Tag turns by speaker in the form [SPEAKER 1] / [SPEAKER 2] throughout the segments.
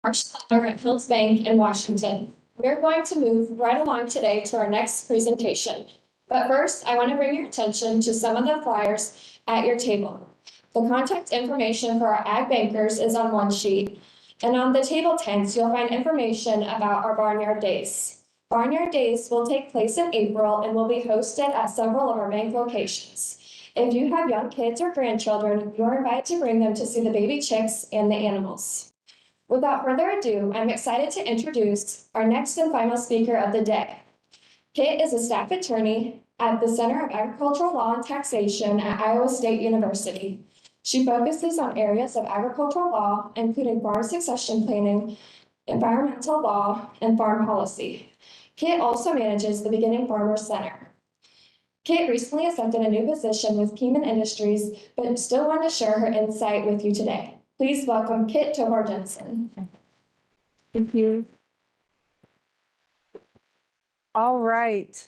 [SPEAKER 1] We're at Hills Bank in Washington. We're going to move right along today to our next presentation. But first, I want to bring your attention to some of the flyers at your table. The contact information for our ag bankers is on one sheet, and on the table tents, you'll find information about our Barnyard Days. Barnyard Days will take place in April and will be hosted at several of our bank locations. If you have young kids or grandchildren, you're invited to bring them to see the baby chicks and the animals. Without further ado, I'm excited to introduce our next and final speaker of the day. Kit is a staff attorney at the Center of Agricultural Law and Taxation at Iowa State University. She focuses on areas of agricultural law, including farm succession planning, environmental law, and farm policy. Kit also manages the Beginning Farmer Center. Kit recently accepted a new position with Keeman Industries, but still wanted to share her insight with you today. Please welcome Kit Tovar Jensen.
[SPEAKER 2] Thank you. All right.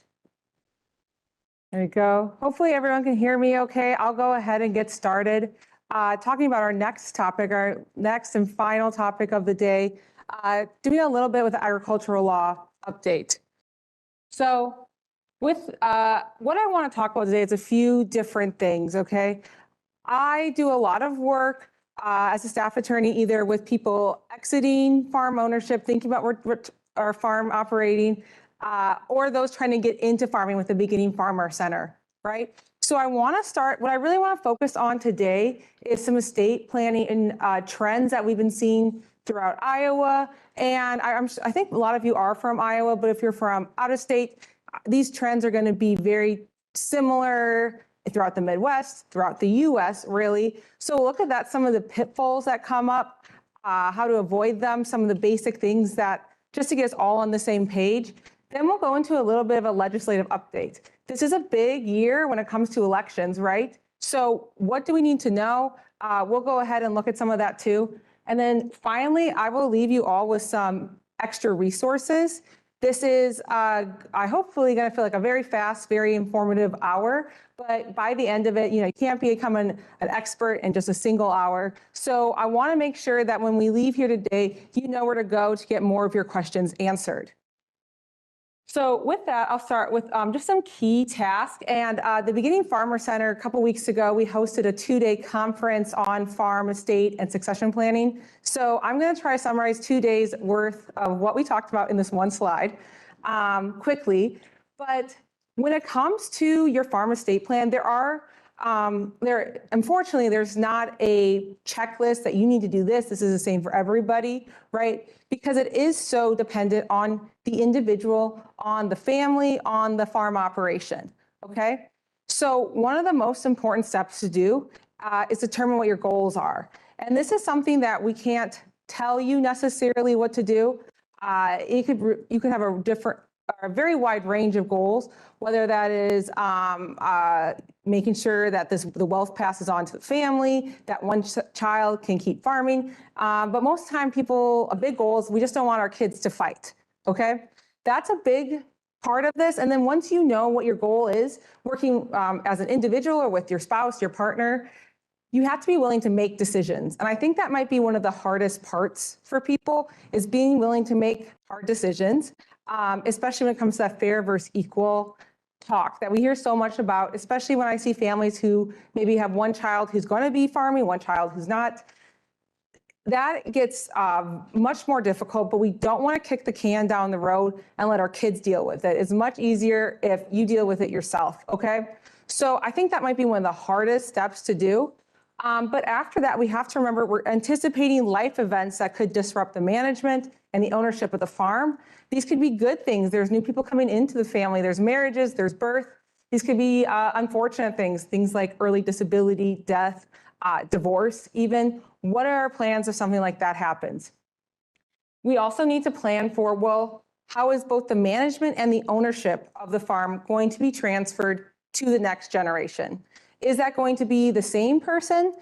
[SPEAKER 2] There we go. Hopefully everyone can hear me okay. I'll go ahead and get started talking about our next topic, our next and final topic of the day, doing a little bit with the agricultural law update. So with what I want to talk about today is a few different things, okay? I do a lot of work as a staff attorney, either with people exiting farm ownership, thinking about our farm operating, or those trying to get into farming with the Beginning Farmer Center, right? So I want to start, what I really want to focus on today is some estate planning and trends that we've been seeing throughout Iowa. And I think a lot of you are from Iowa, but if you're from out of state, these trends are going to be very similar throughout the Midwest, throughout the US, really. So look at that, some of the pitfalls that come up, how to avoid them, some of the basic things that, just to get us all on the same page. Then we'll go into a little bit of a legislative update. This is a big year when it comes to elections, right? So what do we need to know? We'll go ahead and look at some of that too. And then finally, I will leave you all with some extra resources. This is, hopefully going to feel like a very fast, very informative hour, but by the end of it, you can't become an expert in just a single hour. So I want to make sure that when we leave here today, you know where to go to get more of your questions answered. So with that, I'll start with just some key tasks. And the Beginning Farmer Center, a couple weeks ago, we hosted a 2-day conference on farm, estate, and succession planning. So I'm going to try to summarize 2 days worth of what we talked about in this one slide quickly. But when it comes to your farm estate plan, unfortunately, there's not a checklist that you need to do this. This is the same for everybody, right? Because it is so dependent on the individual, on the family, on the farm operation, okay? So one of the most important steps to do is determine what your goals are. And this is something that we can't tell you necessarily what to do. You could have a very wide range of goals, whether that is making sure that the wealth passes on to the family, that one child can keep farming. But most of the time a big goal is we just don't want our kids to fight, okay? That's a big part of this. And then once you know what your goal is, working as an individual or with your spouse, your partner, you have to be willing to make decisions. And I think that might be one of the hardest parts for people, is being willing to make hard decisions, especially when it comes to that fair versus equal talk that we hear so much about, especially when I see families who maybe have one child who's going to be farming, one child who's not. That gets much more difficult, but we don't want to kick the can down the road and let our kids deal with it. It's much easier if you deal with it yourself, okay? So I think that might be one of the hardest steps to do. But after that, we have to remember we're anticipating life events that could disrupt the management and the ownership of the farm. These could be good things. There's new people coming into the family. There's marriages, there's birth. These could be unfortunate things like early disability, death, divorce even. What are our plans if something like that happens? We also need to plan for, well, how is both the management and the ownership of the farm going to be transferred to the next generation? Is that going to be the same person?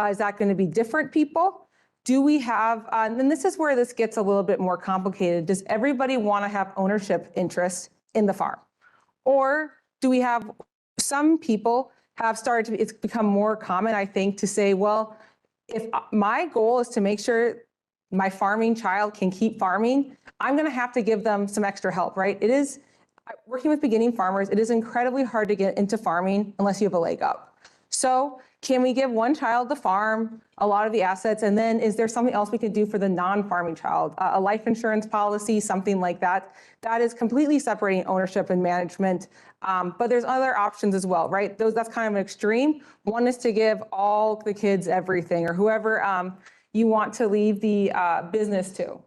[SPEAKER 2] Is that going to be different people? Do we have, and this is where this gets a little bit more complicated. Does everybody want to have ownership interest in the farm? Or do we have, some people have started to, it's become more common, I think, to say, well, if my goal is to make sure my farming child can keep farming, I'm going to have to give them some extra help, right? It is, working with beginning farmers, it is incredibly hard to get into farming unless you have a leg up. So can we give one child the farm, a lot of the assets, and then is there something else we could do for the non-farming child? A life insurance policy, something like that. That is completely separating ownership and management. But there's other options as well, right? That's kind of an extreme. One is to give all the kids everything, or whoever you want to leave the business to.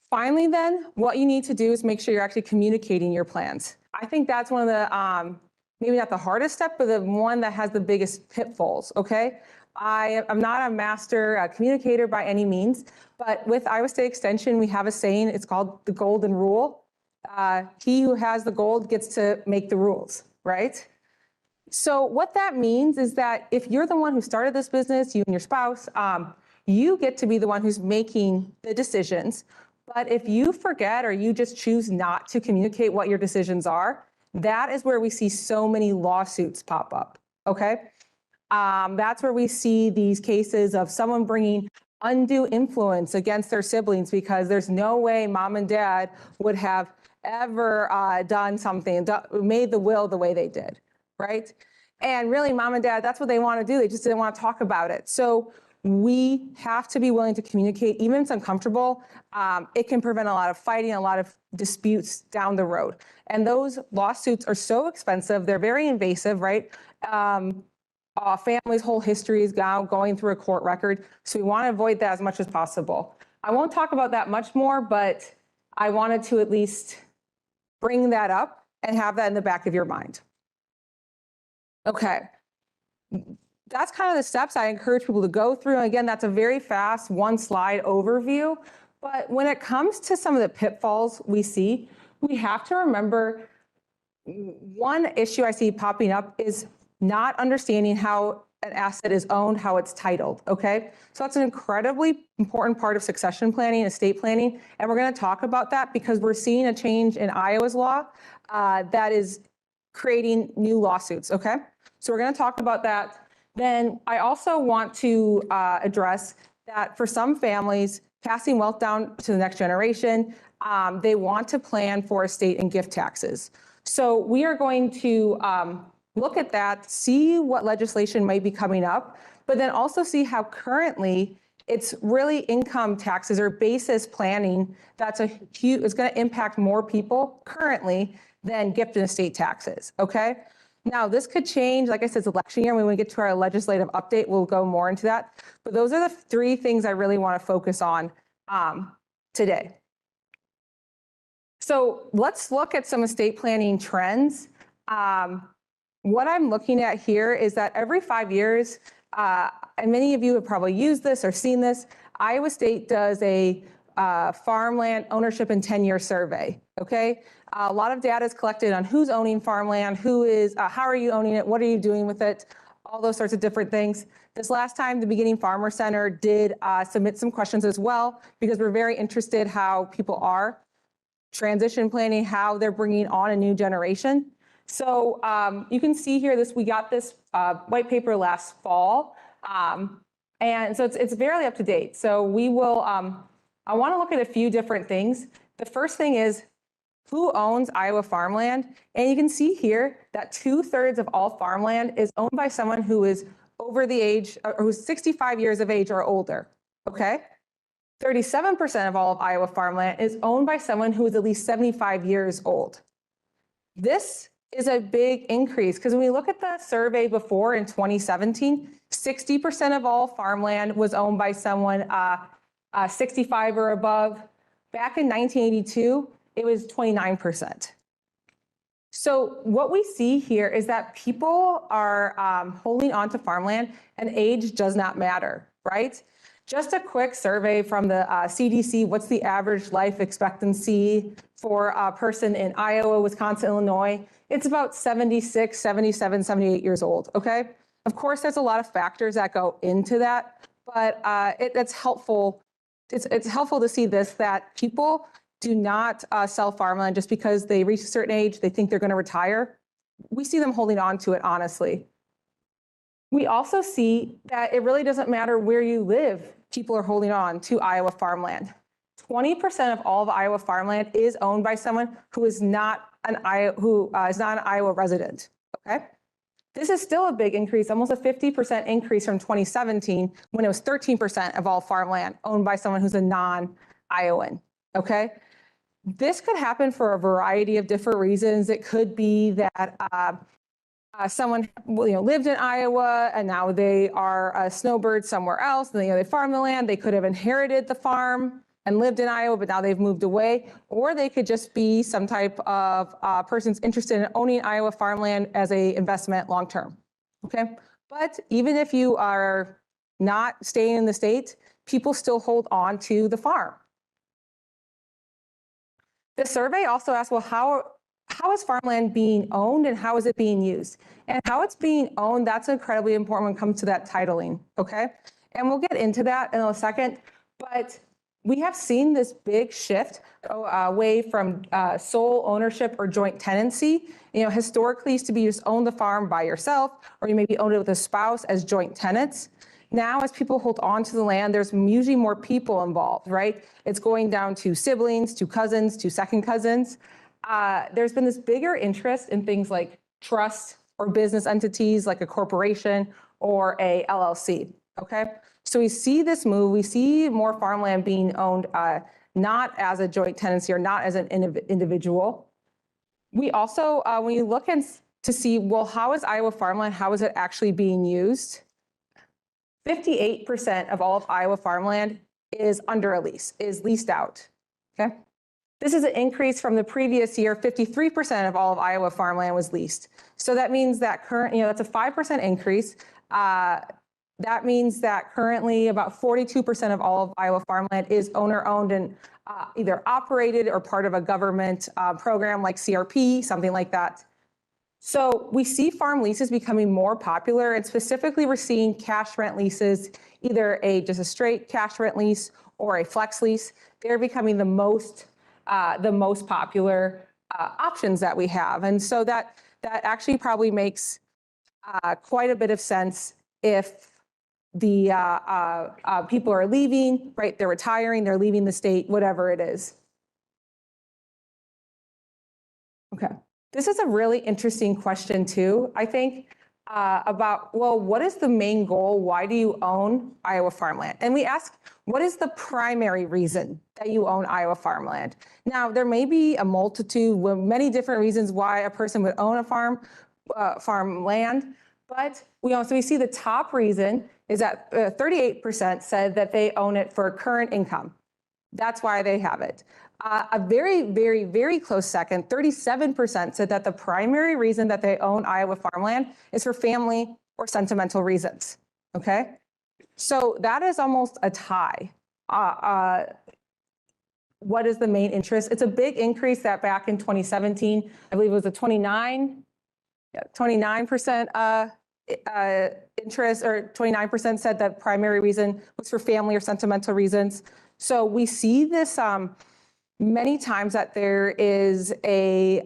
[SPEAKER 2] Finally, then, what you need to do is make sure you're actually communicating your plans. I think that's one of the, maybe not the hardest step, but the one that has the biggest pitfalls, okay? I'm not a master communicator by any means, but with Iowa State Extension, we have a saying, it's called the golden rule. He who has the gold gets to make the rules, right? So what that means is that if you're the one who started this business, you and your spouse, you get to be the one who's making the decisions. But if you forget or you just choose not to communicate what your decisions are, that is where we see so many lawsuits pop up, okay? That's where we see these cases of someone bringing undue influence against their siblings because there's no way mom and dad would have ever done something, made the will the way they did, right? And really, mom and dad, that's what they want to do. They just didn't want to talk about it. So we have to be willing to communicate, even if it's uncomfortable. It can prevent a lot of fighting, a lot of disputes down the road. And those lawsuits are so expensive. They're very invasive, right? A family's whole history is now going through a court record. So we want to avoid that as much as possible. I won't talk about that much more, but I wanted to at least bring that up and have that in the back of your mind. Okay. That's kind of the steps I encourage people to go through. And again, that's a very fast one slide overview. But when it comes to some of the pitfalls we see, we have to remember one issue I see popping up is not understanding how an asset is owned, how it's titled, okay? So that's an incredibly important part of succession planning, estate planning. And we're gonna talk about that because we're seeing a change in Iowa's law that is creating new lawsuits, okay? So we're gonna talk about that. Then I also want to address that for some families, passing wealth down to the next generation, they want to plan for estate and gift taxes. So we are going to look at that, see what legislation might be coming up, but then also see how currently it's really income taxes or basis planning that's it's going to impact more people currently than gift and estate taxes, okay? Now, this could change. Like I said, it's election year. When we get to our legislative update, we'll go more into that. But those are the three things I really want to focus on today. So let's look at some estate planning trends. What I'm looking at here is that every 5 years, and many of you have probably used this or seen this, Iowa State does a farmland ownership and 10-year survey, okay? A lot of data is collected on who's owning farmland, how are you owning it, what are you doing with it, all those sorts of different things. This last time, the Beginning Farmer Center did submit some questions as well, because we're very interested how people are transition planning, how they're bringing on a new generation. So you can see here, we got this white paper last fall, and so it's barely up to date. So we will, I want to look at a few different things. The first thing is who owns Iowa farmland, and you can see here that 2/3 of all farmland is owned by someone who is over the age, or who's 65 years of age or older. Okay. 37% of all of Iowa farmland is owned by someone who is at least 75 years old. This is a big increase because when we look at the survey before in 2017, 60% of all farmland was owned by someone 65 or above. Back in 1982, it was 29%. So what we see here is that people are holding on to farmland and age does not matter, right? Just a quick survey from the CDC, what's the average life expectancy for a person in Iowa, Wisconsin, Illinois? It's about 76, 77, 78 years old, okay? Of course, there's a lot of factors that go into that, but it's helpful. It's helpful to see this, that people do not sell farmland just because they reach a certain age, they think they're gonna retire. We see them holding on to it, honestly. We also see that it really doesn't matter where you live, people are holding on to Iowa farmland. 20% of all of Iowa farmland is owned by someone who is not an Iowa resident. Okay, this is still a big increase, almost a 50% increase from 2017, when it was 13% of all farmland owned by someone who's a non-Iowan. Okay, this could happen for a variety of different reasons. It could be that someone lived in Iowa and now they are a snowbird somewhere else, and they farm the land. They could have inherited the farm and lived in Iowa, but now they've moved away. Or they could just be some type of person's interested in owning Iowa farmland as a investment long term. Okay, but even if you are not staying in the state, people still hold on to the farm. The survey also asked, well, how is farmland being owned and how is it being used? And how it's being owned, that's incredibly important when it comes to that titling, okay? And we'll get into that in a second, but we have seen this big shift away from sole ownership or joint tenancy. Historically used to be you just own the farm by yourself, or you maybe own it with a spouse as joint tenants. Now, as people hold on to the land, there's usually more people involved, right? It's going down to siblings, to cousins, to second cousins. There's been this bigger interest in things like trust or business entities like a corporation or a LLC, okay? So we see this move, we see more farmland being owned not as a joint tenancy or not as an individual. We also, when you look to see, well, how is Iowa farmland, how is it actually being used? 58% of all of Iowa farmland is under a lease, is leased out, okay? This is an increase from the previous year. 53% of all of Iowa farmland was leased. So that means that that's a 5% increase. That means that currently about 42% of all of Iowa farmland is owner-owned and either operated or part of a government program like CRP, something like that. So we see farm leases becoming more popular, and specifically we're seeing cash rent leases, either just a straight cash rent lease or a flex lease. They're becoming the most popular options that we have. And so that actually probably makes quite a bit of sense if the people are leaving, right? They're retiring, they're leaving the state, whatever it is. Okay. This is a really interesting question too, I think, about, well, what is the main goal? Why do you own Iowa farmland? And we ask, what is the primary reason that you own Iowa farmland? Now, there may be a multitude, many different reasons why a person would own a farmland, but we see the top reason is that 38% said that they own it for current income. That's why they have it. A very, very, very close second, 37% said that the primary reason that they own Iowa farmland is for family or sentimental reasons, okay? So that is almost a tie. What is the main interest? It's a big increase that back in 2017, I believe it was a 29% interest, or 29% said that primary reason was for family or sentimental reasons. So we see this many times that there is a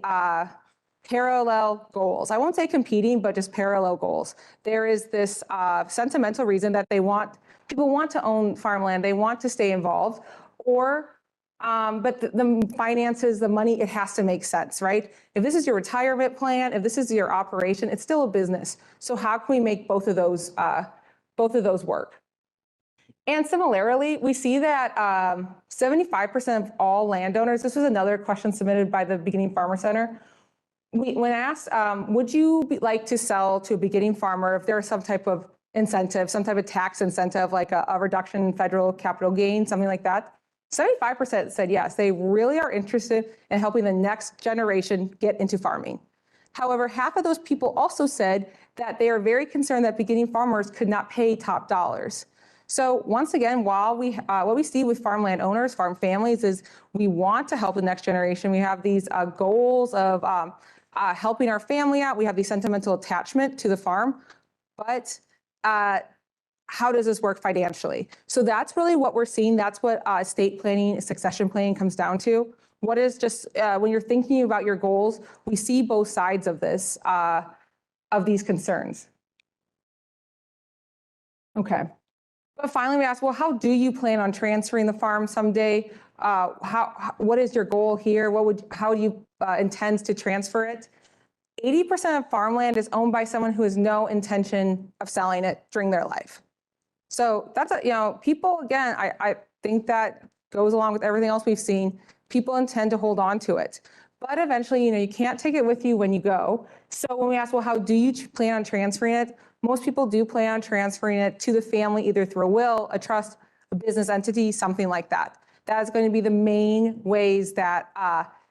[SPEAKER 2] parallel goals. I won't say competing, but just parallel goals. There is this sentimental reason that people want to own farmland, they want to stay involved, but the finances, the money, it has to make sense, right? If this is your retirement plan, if this is your operation, it's still a business. So how can we make both of those work? And similarly, we see that 75% of all landowners, this was another question submitted by the Beginning Farmer Center. When asked, would you like to sell to a beginning farmer if there's some type of incentive, some type of tax incentive, like a reduction in federal capital gain, something like that? 75% said yes, they really are interested in helping the next generation get into farming. However, half of those people also said that they are very concerned that beginning farmers could not pay top dollars. So once again, what we see with farmland owners, farm families, is we want to help the next generation. We have these goals of helping our family out. We have the sentimental attachment to the farm, but how does this work financially? So that's really what we're seeing. That's what estate planning, succession planning comes down to. What is just, when you're thinking about your goals, we see both sides of this, of these concerns. Okay. But finally, we asked, well, how do you plan on transferring the farm someday? What is your goal here? How do you intend to transfer it? 80% of farmland is owned by someone who has no intention of selling it during their life. So that's, people, again, I think that goes along with everything else we've seen. People intend to hold on to it. But eventually, you can't take it with you when you go. So when we ask, well, how do you plan on transferring it? Most people do plan on transferring it to the family, either through a will, a trust, a business entity, something like that. That is going to be the main ways that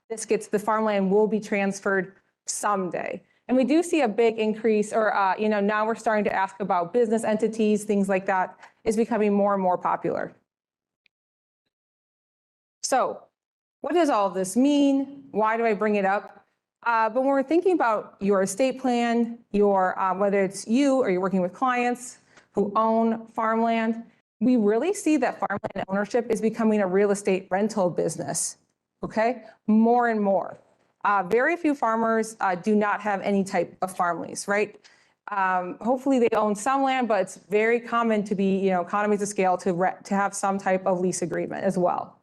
[SPEAKER 2] the farmland will be transferred someday. And we do see a big increase, or, now we're starting to ask about business entities, things like that is becoming more and more popular. So what does all of this mean? Why do I bring it up? But when we're thinking about your estate plan, whether it's you or you're working with clients who own farmland, we really see that farmland ownership is becoming a real estate rental business, okay? More and more. Very few farmers do not have any type of farm lease, right? Hopefully they own some land, but it's very common to be, economies of scale to have some type of lease agreement as well.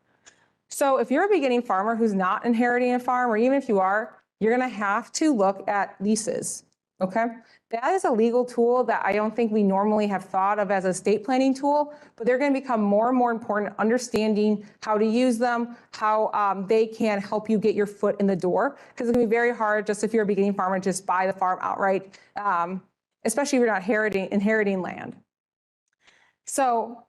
[SPEAKER 2] So if you're a beginning farmer who's not inheriting a farm, or even if you are, you're going to have to look at leases, okay? That is a legal tool that I don't think we normally have thought of as a estate planning tool, but they're going to become more and more important, understanding how to use them, how they can help you get your foot in the door, because it's going to be very hard just if you're a beginning farmer, just buy the farm outright, especially if you're not inheriting land. So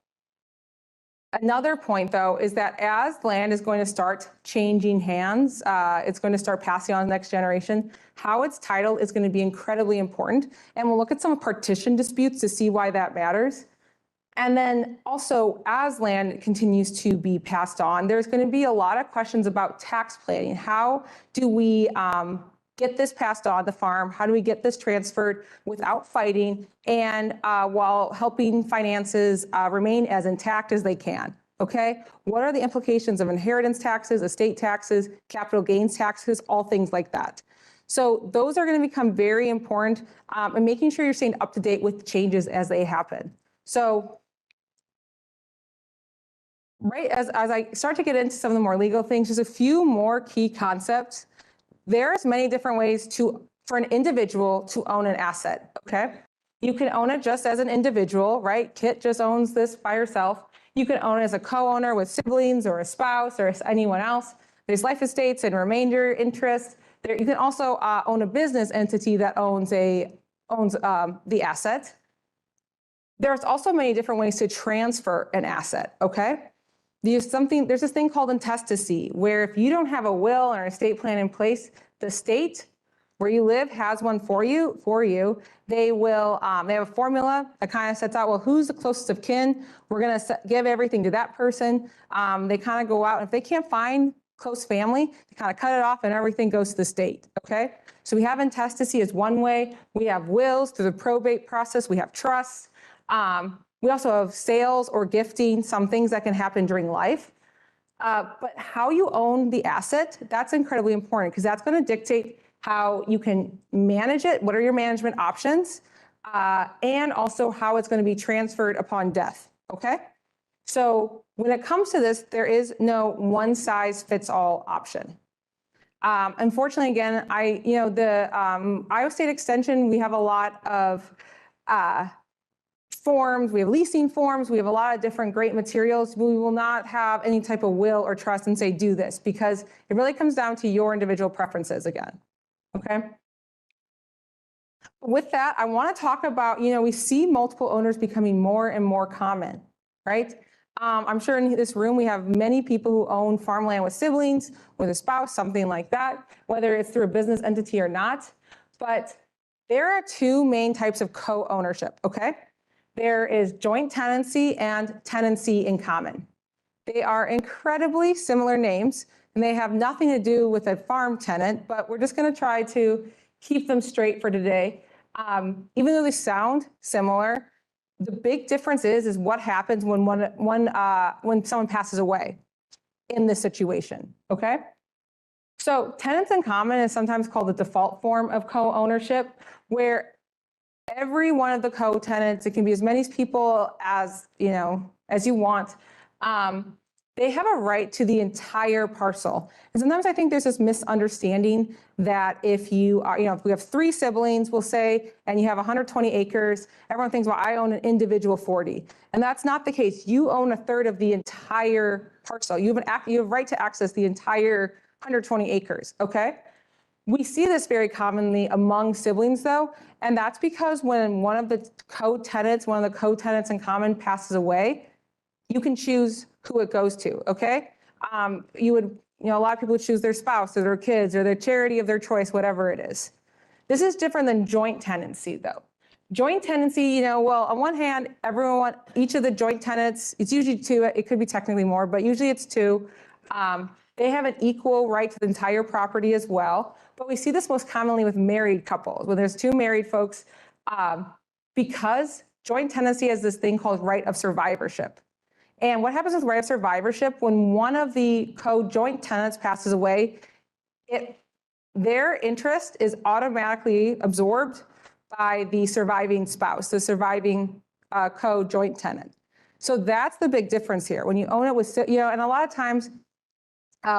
[SPEAKER 2] another point, though, is that as land is going to start changing hands, it's going to start passing on to the next generation, how it's titled is going to be incredibly important. And we'll look at some partition disputes to see why that matters. And then also, as land continues to be passed on, there's going to be a lot of questions about tax planning. How do we get this passed on the farm? How do we get this transferred without fighting and while helping finances remain as intact as they can? Okay, what are the implications of inheritance taxes, estate taxes, capital gains taxes, all things like that? So those are going to become very important, and making sure you're staying up to date with changes as they happen. So right as I start to get into some of the more legal things, just a few more key concepts. There's many different ways for an individual to own an asset, okay? You can own it just as an individual, right? Kit just owns this by herself. You can own it as a co-owner with siblings or a spouse or anyone else. There's life estates and remainder interest. You can also own a business entity that owns the asset. There's also many different ways to transfer an asset, okay? There's this thing called intestacy, where if you don't have a will or an estate plan in place, the state where you live has one for you. They have a formula that kind of sets out, well, who's the closest of kin? We're going to give everything to that person. They kind of go out, and if they can't find close family, they kind of cut it off and everything goes to the state, okay? So we have intestacy as one way. We have wills through the probate process. We have trusts. We also have sales or gifting, some things that can happen during life. But how you own the asset, that's incredibly important, because that's going to dictate how you can manage it, what are your management options, and also how it's going to be transferred upon death, okay? So when it comes to this, there is no one size fits all option. Unfortunately, again, Iowa State Extension, we have a lot of forms, we have leasing forms, we have a lot of different great materials. We will not have any type of will or trust and say, do this, because it really comes down to your individual preferences again, okay? With that, I want to talk about, we see multiple owners becoming more and more common, right? I'm sure in this room, we have many people who own farmland with siblings, with a spouse, something like that, whether it's through a business entity or not. But there are two main types of co-ownership, okay? There is joint tenancy and tenancy in common. They are incredibly similar names, and they have nothing to do with a farm tenant, but we're just going to try to keep them straight for today. Even though they sound similar, the big difference is what happens when someone passes away in this situation, okay? So tenants in common is sometimes called the default form of co-ownership, where every one of the co-tenants, it can be as many people as, as you want. They have a right to the entire parcel. And sometimes I think there's this misunderstanding that if you are, if we have 3 siblings, we'll say, and you have 120 acres, everyone thinks, well, I own an individual 40. And that's not the case. You own a third of the entire parcel. You have right to access the entire 120 acres, okay? We see this very commonly among siblings though, and that's because when one of the co-tenants in common passes away, you can choose who it goes to, okay? A lot of people would choose their spouse or their kids or their charity of their choice, whatever it is. This is different than joint tenancy though. Joint tenancy, well, on one hand, each of the joint tenants, it's usually 2, it could be technically more, but usually it's 2. They have an equal right to the entire property as well. But we see this most commonly with married couples, when there's 2 married folks, because joint tenancy has this thing called right of survivorship. And what happens with right of survivorship, when one of the co-joint tenants passes away, their interest is automatically absorbed by the surviving spouse, the surviving co-joint tenant. So that's the big difference here. When you own it with, and a lot of times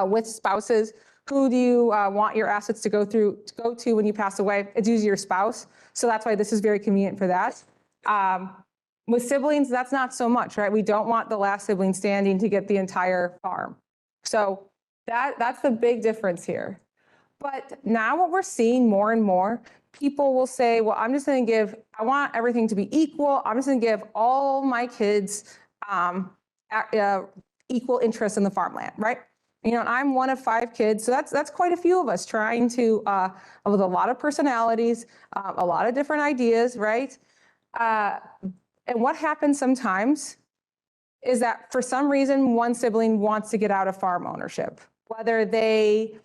[SPEAKER 2] with spouses, who do you want your assets to go to when you pass away? It's usually your spouse. So that's why this is very convenient for that. With siblings, that's not so much, right? We don't want the last sibling standing to get the entire farm. So that's the big difference here. But now what we're seeing more and more, people will say, well, I want everything to be equal. I'm just going to give all my kids equal interest in the farmland, right? And I'm one of 5 kids, so that's quite a few of us trying to, with a lot of personalities, a lot of different ideas, right? And what happens sometimes is that for some reason, one sibling wants to get out of farm ownership, whether they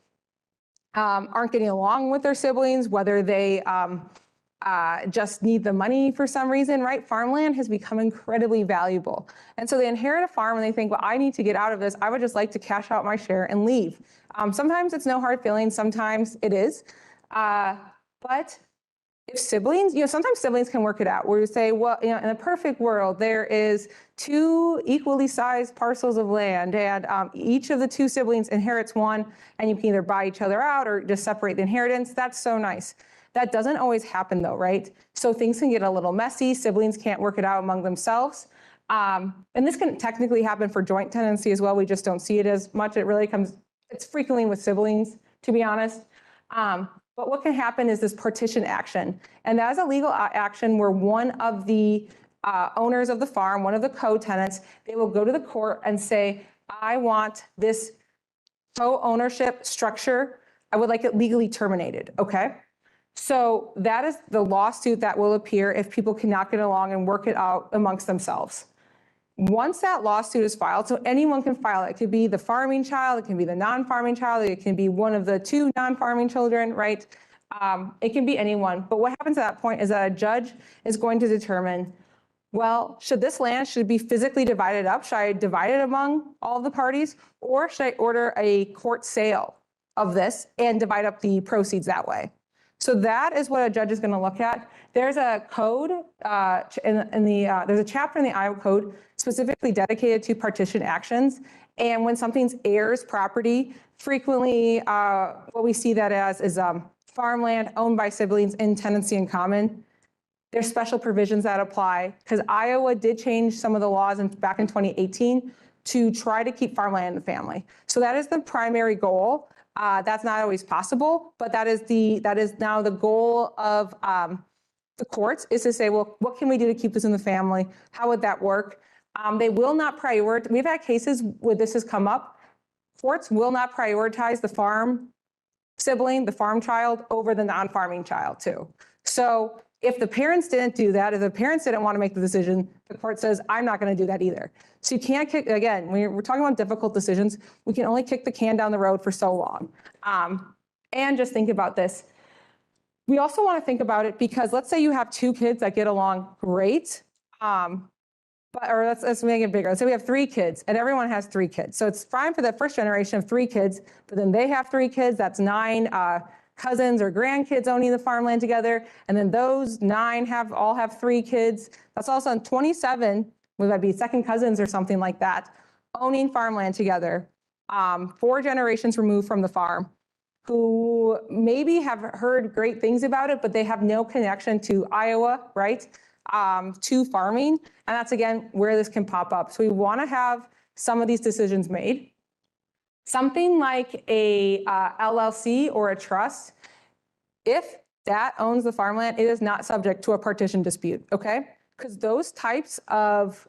[SPEAKER 2] aren't getting along with their siblings, whether they just need the money for some reason, right? Farmland has become incredibly valuable. And so they inherit a farm and they think, well, I need to get out of this. I would just like to cash out my share and leave. Sometimes it's no hard feelings, sometimes it is. But if siblings, sometimes siblings can work it out where you say, well, in a perfect world, there is 2 equally sized parcels of land and each of the 2 siblings inherits one and you can either buy each other out or just separate the inheritance. That's so nice. That doesn't always happen though, right? So things can get a little messy. Siblings can't work it out among themselves. And this can technically happen for joint tenancy as well. We just don't see it as much. It's frequently with siblings, to be honest. But what can happen is this partition action. And that is a legal action where one of the owners of the farm, one of the co-tenants, they will go to the court and say, I want this co-ownership structure. I would like it legally terminated, okay? So that is the lawsuit that will appear if people cannot get along and work it out amongst themselves. Once that lawsuit is filed, so anyone can file it. It could be the farming child, it can be the non-farming child, it can be one of the 2 non-farming children, right? It can be anyone. But what happens at that point is that a judge is going to determine, well, should this land be physically divided up? Should I divide it among all the parties? Or should I order a court sale of this and divide up the proceeds that way? So that is what a judge is going to look at. There's a code there's a chapter in the Iowa Code specifically dedicated to partition actions. And when something's heirs property, frequently what we see that as is farmland owned by siblings in tenancy in common. There's special provisions that apply because Iowa did change some of the laws back in 2018 to try to keep farmland in the family. So that is the primary goal. That's not always possible, but that is now the goal of the courts is to say, well, what can we do to keep this in the family? How would that work? They will not prioritize. We've had cases where this has come up. Courts will not prioritize the farm sibling, the farm child, over the non-farming child too. So if the parents didn't do that, if the parents didn't want to make the decision, the court says, I'm not going to do that either. So you can't kick, again, when we're talking about difficult decisions, we can only kick the can down the road for so long. And just think about this. We also want to think about it because let's say you have 2 kids that get along great, or let's make it bigger. Let's say we have 3 kids and everyone has 3 kids. So it's fine for the first generation of 3 kids, but then they have 3 kids, that's 9. cousins or grandkids owning the farmland together, and then those 9 all have 3 kids. That's also on 27, would that be second cousins or something like that, owning farmland together, 4 generations removed from the farm, who maybe have heard great things about it, but they have no connection to Iowa, right? To farming. And that's, again, where this can pop up. So we want to have some of these decisions made. Something like a LLC or a trust, if that owns the farmland, it is not subject to a partition dispute, okay? Because those types of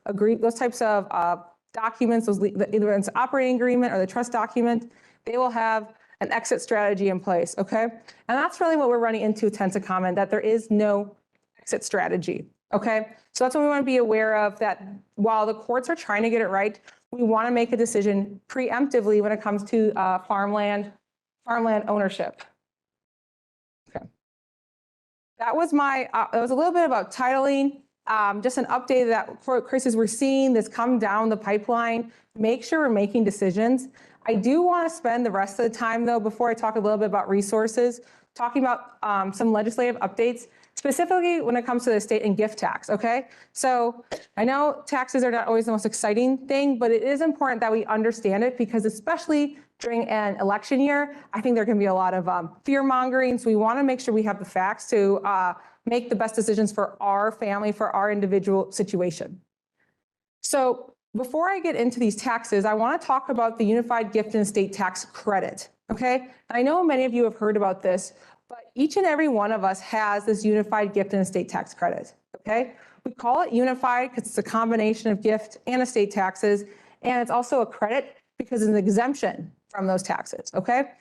[SPEAKER 2] documents, either it's an operating agreement or the trust document, they will have an exit strategy in place, okay? And that's really what we're running into at Tensacommon, that there is no exit strategy, okay? So that's what we want to be aware of, that while the courts are trying to get it right, we want to make a decision preemptively when it comes to farmland ownership. Okay. That was that was a little bit about titling. Just an update that for cases we're seeing this come down the pipeline, make sure we're making decisions. I do want to spend the rest of the time, though, before I talk a little bit about resources, talking about some legislative updates, specifically when it comes to the estate and gift tax, okay? So I know taxes are not always the most exciting thing, but it is important that we understand it, because especially during an election year, I think there can be a lot of fear mongering. So we want to make sure we have the facts to make the best decisions for our family, for our individual situation. So before I get into these taxes, I want to talk about the Unified Gift and Estate Tax Credit, okay? I know many of you have heard about this, but each and every one of us has this Unified Gift and Estate Tax Credit, okay? We call it unified because it's a combination of gift and estate taxes, and it's also a credit because it's an exemption from those taxes, okay?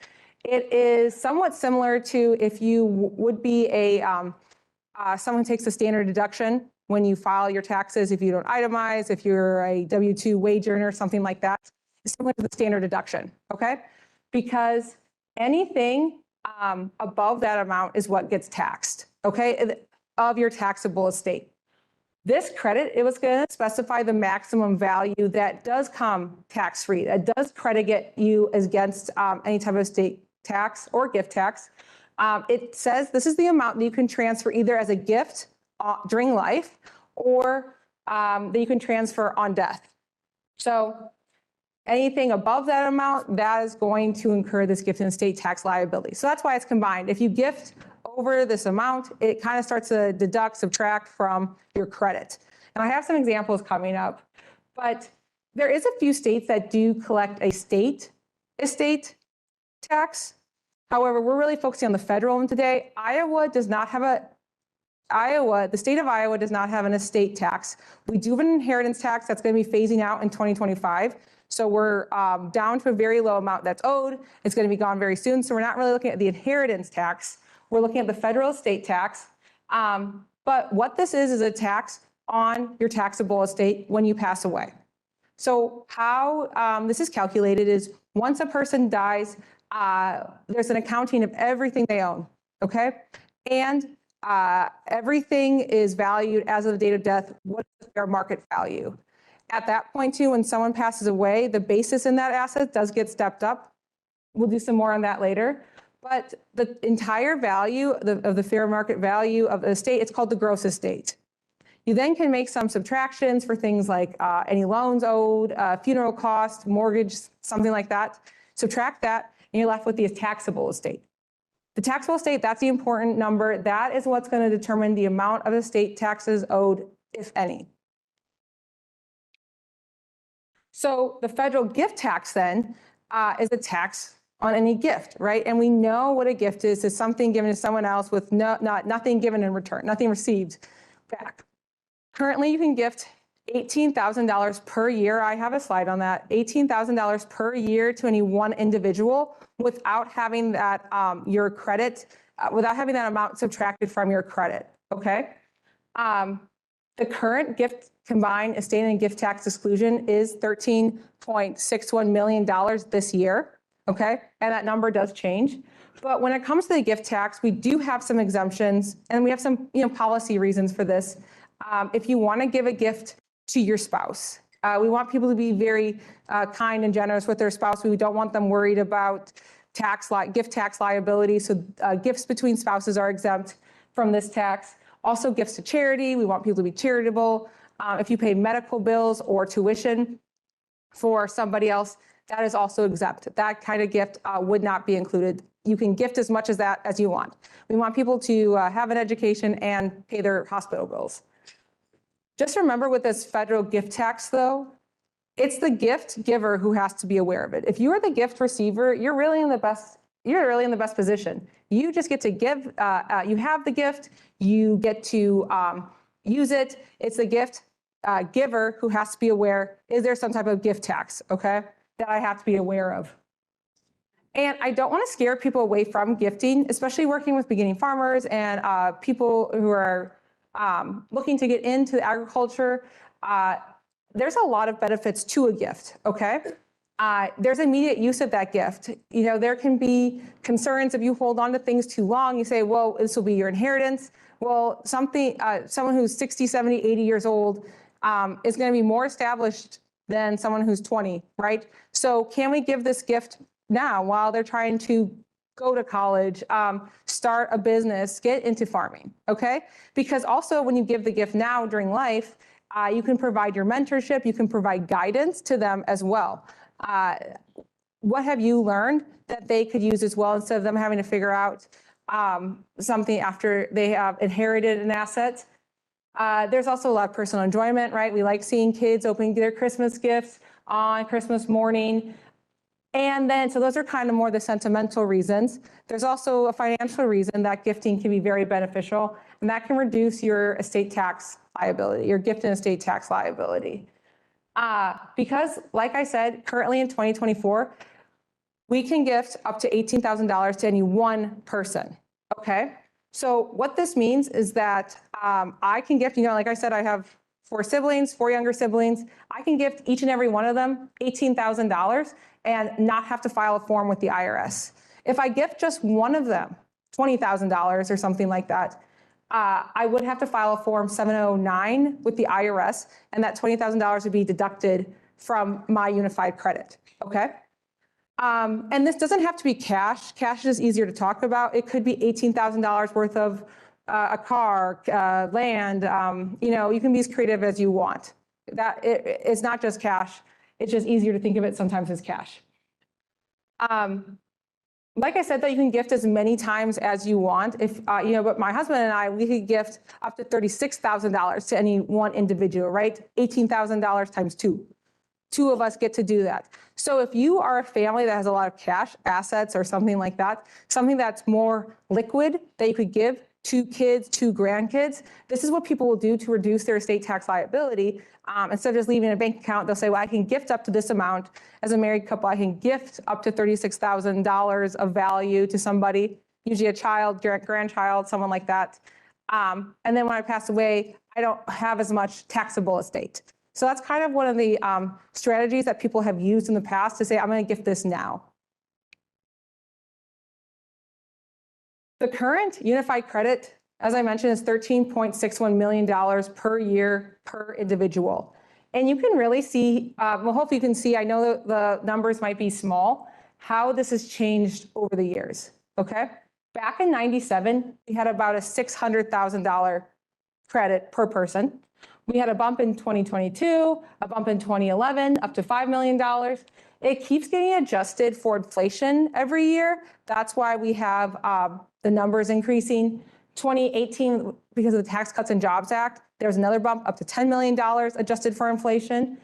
[SPEAKER 2] It is somewhat similar to if you would be someone takes a standard deduction when you file your taxes, if you don't itemize, if you're a W-2 wage earner, something like that. It's similar to the standard deduction, okay? Because anything above that amount is what gets taxed, okay, of your taxable estate. This credit, it was going to specify the maximum value that does come tax-free, that does credit you against any type of estate tax or gift tax. It says this is the amount that you can transfer either as a gift during life or that you can transfer on death. So anything above that amount, that is going to incur this gift and estate tax liability. So that's why it's combined. If you gift over this amount, it kind of starts to deduct, subtract from your credit. And I have some examples coming up, but there is a few states that do collect a state estate tax. However, we're really focusing on the federal one today. The state of Iowa does not have an estate tax. We do have an inheritance tax that's going to be phasing out in 2025. So we're down to a very low amount that's owed. It's going to be gone very soon. So we're not really looking at the inheritance tax. We're looking at the federal estate tax. But what this is a tax on your taxable estate when you pass away. So how this is calculated is once a person dies, there's an accounting of everything they own, okay? And everything is valued as of the date of death. What is their market value? At that point too, when someone passes away, the basis in that asset does get stepped up. We'll do some more on that later. But the entire value of the fair market value of the estate, it's called the gross estate. You then can make some subtractions for things like any loans owed, funeral costs, mortgage, something like that. Subtract that, and you're left with the taxable estate. The taxable estate, that's the important number. That is what's going to determine the amount of estate taxes owed, if any. So the federal gift tax then is a tax on any gift, right? And we know what a gift is something given to someone else with nothing given in return, nothing received back. Currently, you can gift $18,000 per year. I have a slide on that. $18,000 per year to any one individual without having that your credit, without having that amount subtracted from your credit. Okay. The current gift combined estate and gift tax exclusion is $13.61 million this year. Okay, and that number does change. But when it comes to the gift tax, we do have some exemptions, and we have some policy reasons for this. If you want to give a gift to your spouse, we want people to be very kind and generous with their spouse. We don't want them worried about gift tax liability. So gifts between spouses are exempt from this tax. Also gifts to charity. We want people to be charitable. If you pay medical bills or tuition for somebody else, that is also exempt. That kind of gift would not be included. You can gift as much as that as you want. We want people to have an education and pay their hospital bills. Just remember with this federal gift tax though, it's the gift giver who has to be aware of it. If you are the gift receiver, you're really in the best position. You just get to give, you have the gift, you get to use it. It's the gift giver who has to be aware, is there some type of gift tax, okay, that I have to be aware of. And I don't want to scare people away from gifting, especially working with beginning farmers and people who are looking to get into agriculture. There's a lot of benefits to a gift, okay? There's immediate use of that gift. You know, there can be concerns if you hold on to things too long. You say, well, this will be your inheritance. Well, someone who's 60, 70, 80 years old is going to be more established than someone who's 20, right? So can we give this gift now while they're trying to go to college, start a business, get into farming, okay? Because also when you give the gift now during life, you can provide your mentorship, you can provide guidance to them as well. What have you learned that they could use as well instead of them having to figure out something after they have inherited an asset? There's also a lot of personal enjoyment, right? We like seeing kids opening their Christmas gifts on Christmas morning. And then, so those are kind of more the sentimental reasons. There's also a financial reason that gifting can be very beneficial, and that can reduce your estate tax liability, your gift and estate tax liability. Because, like I said, currently in 2024, we can gift up to $18,000 to any one person, okay? So what this means is that I can gift, you know, like I said, I have 4 siblings, 4 younger siblings. I can gift each and every one of them $18,000 and not have to file a form with the IRS. If I gift just one of them $20,000 or something like that, I would have to file a Form 709 with the IRS, and that $20,000 would be deducted from my unified credit, okay? And this doesn't have to be cash. Cash is easier to talk about. It could be $18,000 worth of a car, land, you know, you can be as creative as you want. It's not just cash. It's just easier to think of it sometimes as cash. Like I said, that you can gift as many times as you want. If you know, but my husband and I, we could gift up to $36,000 to any one individual, right? $18,000 times 2. 2 of us get to do that. So if you are a family that has a lot of cash assets or something like that, something that's more liquid that you could give to kids, to grandkids, this is what people will do to reduce their estate tax liability. Instead of just leaving a bank account, they'll say, well, I can gift up to this amount. As a married couple, I can gift up to $36,000 of value to somebody, usually a child, grandchild, someone like that. And then when I pass away, I don't have as much taxable estate. So that's kind of one of the strategies that people have used in the past to say, I'm going to gift this now. The current unified credit, as I mentioned, is $13.61 million per year per individual. And you can really see, well, hopefully you can see, I know that the numbers might be small, how this has changed over the years, okay? Back in '97, we had about a $600,000 credit per person. We had a bump in 2022, a bump in 2011, up to $5 million. It keeps getting adjusted for inflation every year. That's why we have the numbers increasing. 2018, because of the Tax Cuts and Jobs Act, there's another bump up to $10 million adjusted for inflation.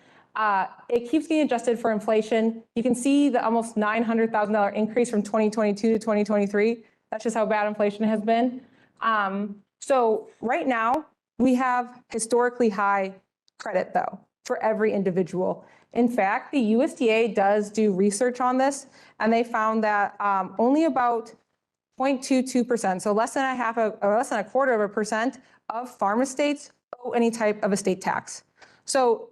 [SPEAKER 2] It keeps getting adjusted for inflation. You can see the almost $900,000 increase from 2022 to 2023. That's just how bad inflation has been. So right now, we have historically high credit, though, for every individual. In fact, the USDA does do research on this, and they found that only about 0.22%, so less than a quarter of a percent of farm estates owe any type of estate tax. So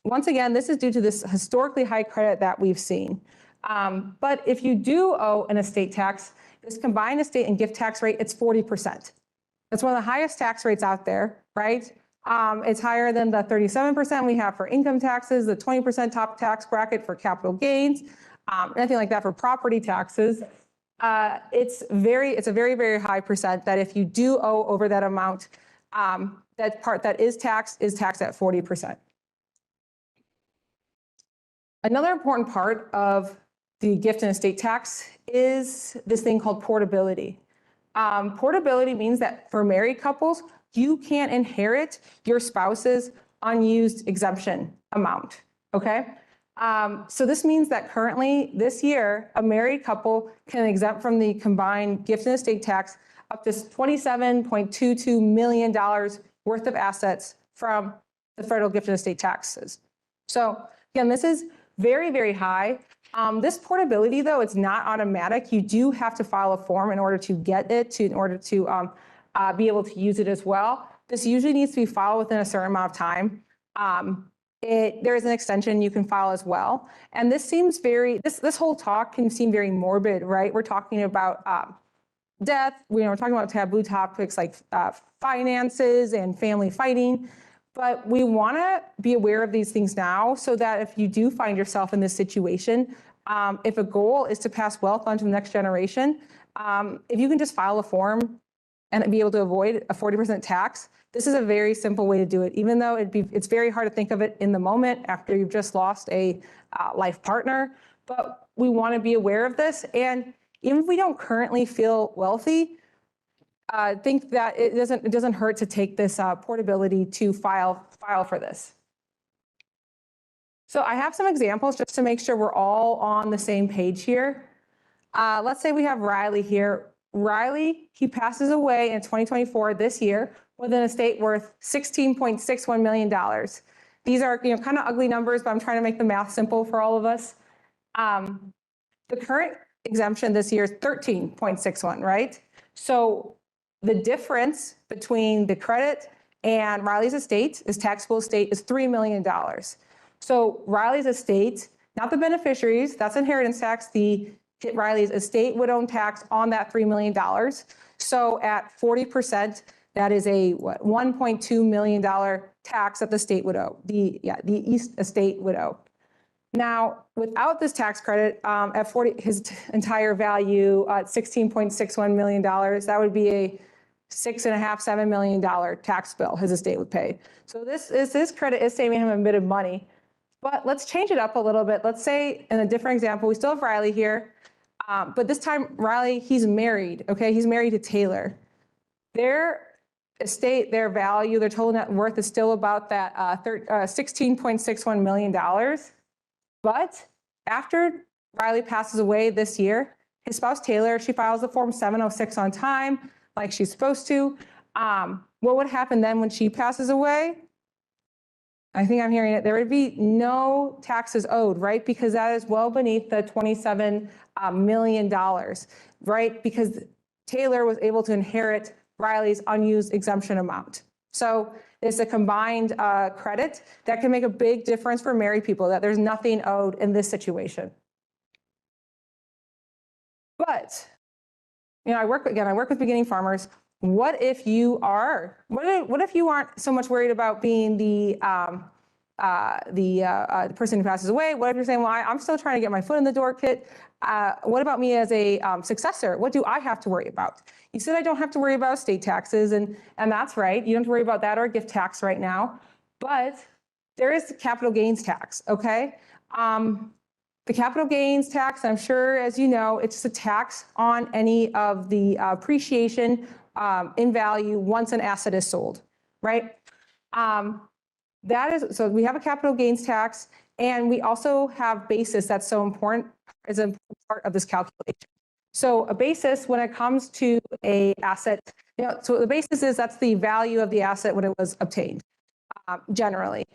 [SPEAKER 2] once again, this is due to this historically high credit that we've seen. But if you do owe an estate tax, this combined estate and gift tax rate, it's 40%. That's one of the highest tax rates out there, right? It's higher than the 37% we have for income taxes, the 20% top tax bracket for capital gains, anything like that for property taxes. it's a very, very high percent that if you do owe over that amount, that part that is taxed at 40%. Another important part of the gift and estate tax is this thing called portability. Portability means that for married couples, you can't inherit your spouse's unused exemption amount, okay? So this means that currently this year, a couple can exempt from the combined gift and estate tax up to $27.22 million worth of assets from the federal gift and estate taxes. So again, this is very, very high. This portability, though, it's not automatic. You do have to file a form in order to get it, in order to be able to use it as well. This usually needs to be filed within a certain amount of time. There is an extension you can file as well. And this seems this whole talk can seem very morbid, right? We're talking about death, we're talking about taboo topics like finances and family fighting. But we want to be aware of these things now so that if you do find yourself in this situation, if a goal is to pass wealth on to the next generation, if you can just file a form and be able to avoid a 40% tax, this is a very simple way to do it, even though it's very hard to think of it in the moment after you've just lost a life partner. But we want to be aware of this. And even if we don't currently feel wealthy, think that it doesn't hurt to take this portability to file for this. So I have some examples just to make sure we're all on the same page here. Let's say we have Riley here. Riley, he passes away in 2024 this year with an estate worth $16.61 million. These are kind of ugly numbers, but I'm trying to make the math simple for all of us. The current exemption this year is 13.61, right? So the difference between the credit and Riley's estate, his taxable estate, is $3 million. So Riley's estate, not the beneficiaries, that's inheritance tax, Riley's estate would own tax on that $3 million. So at 40%, that is a $1.2 million tax that the state would owe, the East estate would owe. Now, without this tax credit, at 40, his entire value at $16.61 million, that would be a $6.5–7 million tax bill his estate would pay. So this credit is saving him a bit of money. But let's change it up a little bit. Let's say in a different example, we still have Riley here, but this time Riley, he's married, okay? He's married to Taylor. Their estate, their value, their total net worth is still about that $16.61 million. But after Riley passes away this year, his spouse Taylor, she files the Form 706 on time, like she's supposed to. What would happen then when she passes away? I think I'm hearing it. There would be no taxes owed, right? Because that is well beneath the $27 million, right? Because Taylor was able to inherit Riley's unused exemption amount. So it's a combined credit that can make a big difference for married people, that there's nothing owed in this situation. But, I work with beginning farmers. What if you aren't so much worried about being the person who passes away? What if you're saying, well, I'm still trying to get my foot in the door, Kit? What about me as a successor? What do I have to worry about? You said I don't have to worry about estate taxes, and that's right. You don't have to worry about that or gift tax right now. But there is the capital gains tax, okay? The capital gains tax, I'm sure, as you know, it's a tax on any of the appreciation in value once an asset is sold, right? So we have a capital gains tax, and we also have basis that's so important as a part of this calculation. So a basis, when it comes to a asset, so the basis is that's the value of the asset when it was obtained, generally.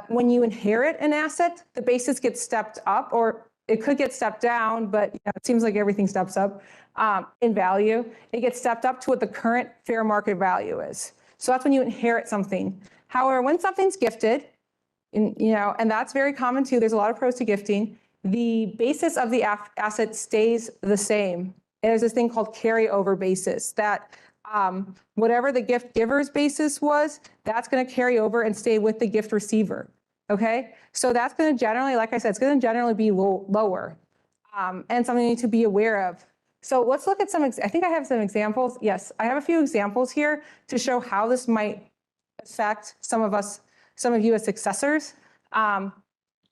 [SPEAKER 2] When you inherit an asset, the basis gets stepped up, or it could get stepped down, but it seems like everything steps up in value. It gets stepped up to what the current fair market value is. So that's when you inherit something. However, when something's gifted, and that's very common too, there's a lot of pros to gifting, the basis of the asset stays the same. There's this thing called carryover basis, that whatever the gift giver's basis was, that's going to carry over and stay with the gift receiver. Okay, so that's going to generally, like I said, it's going to generally be lower, and something you need to be aware of. So let's look at some, I think I have some examples. Yes, I have a few examples here to show how this might affect some of you as successors,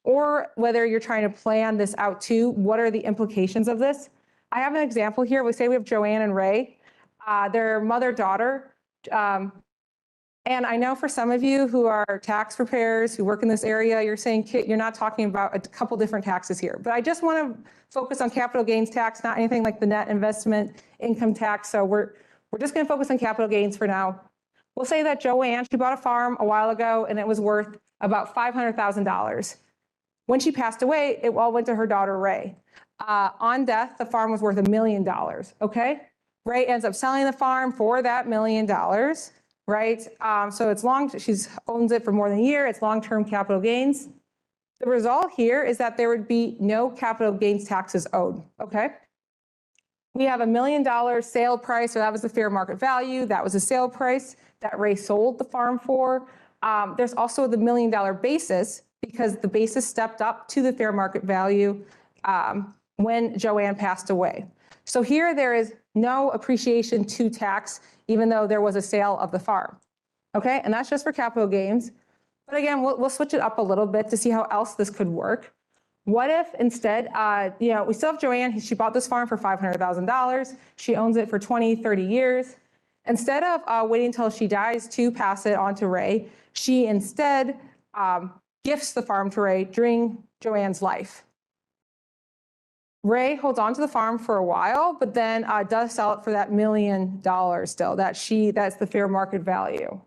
[SPEAKER 2] or whether you're trying to plan this out too. What are the implications of this? I have an example here. We say we have Joanne and Ray, their mother-daughter. And I know for some of you who are tax preparers, who work in this area, you're saying, Kit, you're not talking about a couple different taxes here. But I just want to focus on capital gains tax, not anything like the net investment income tax. So we're just going to focus on capital gains for now. We'll say that Joanne, she bought a farm a while ago and it was worth about $500,000. When she passed away, it all went to her daughter, Ray. On death, the farm was worth $1 million, okay? Ray ends up selling the farm for that $1 million. Right? So it's she owns it for more than a year. It's long-term capital gains. The result here is that there would be no capital gains taxes owed. Okay. We have $1 million sale price, so that was the fair market value. That was the sale price that Ray sold the farm for. There's also the $1 million basis, because the basis stepped up to the fair market value when Joanne passed away. So here there is no appreciation to tax, even though there was a sale of the farm. Okay, and that's just for capital gains. But again, we'll switch it up a little bit to see how else this could work. What if instead, we still have Joanne, she bought this farm for $500,000. She owns it for 20, 30 years. Instead of waiting until she dies to pass it on to Ray, she instead gifts the farm to Ray during Joanne's life. Ray holds on to the farm for a while, but then does sell it for that $1 million still. That's the fair market value.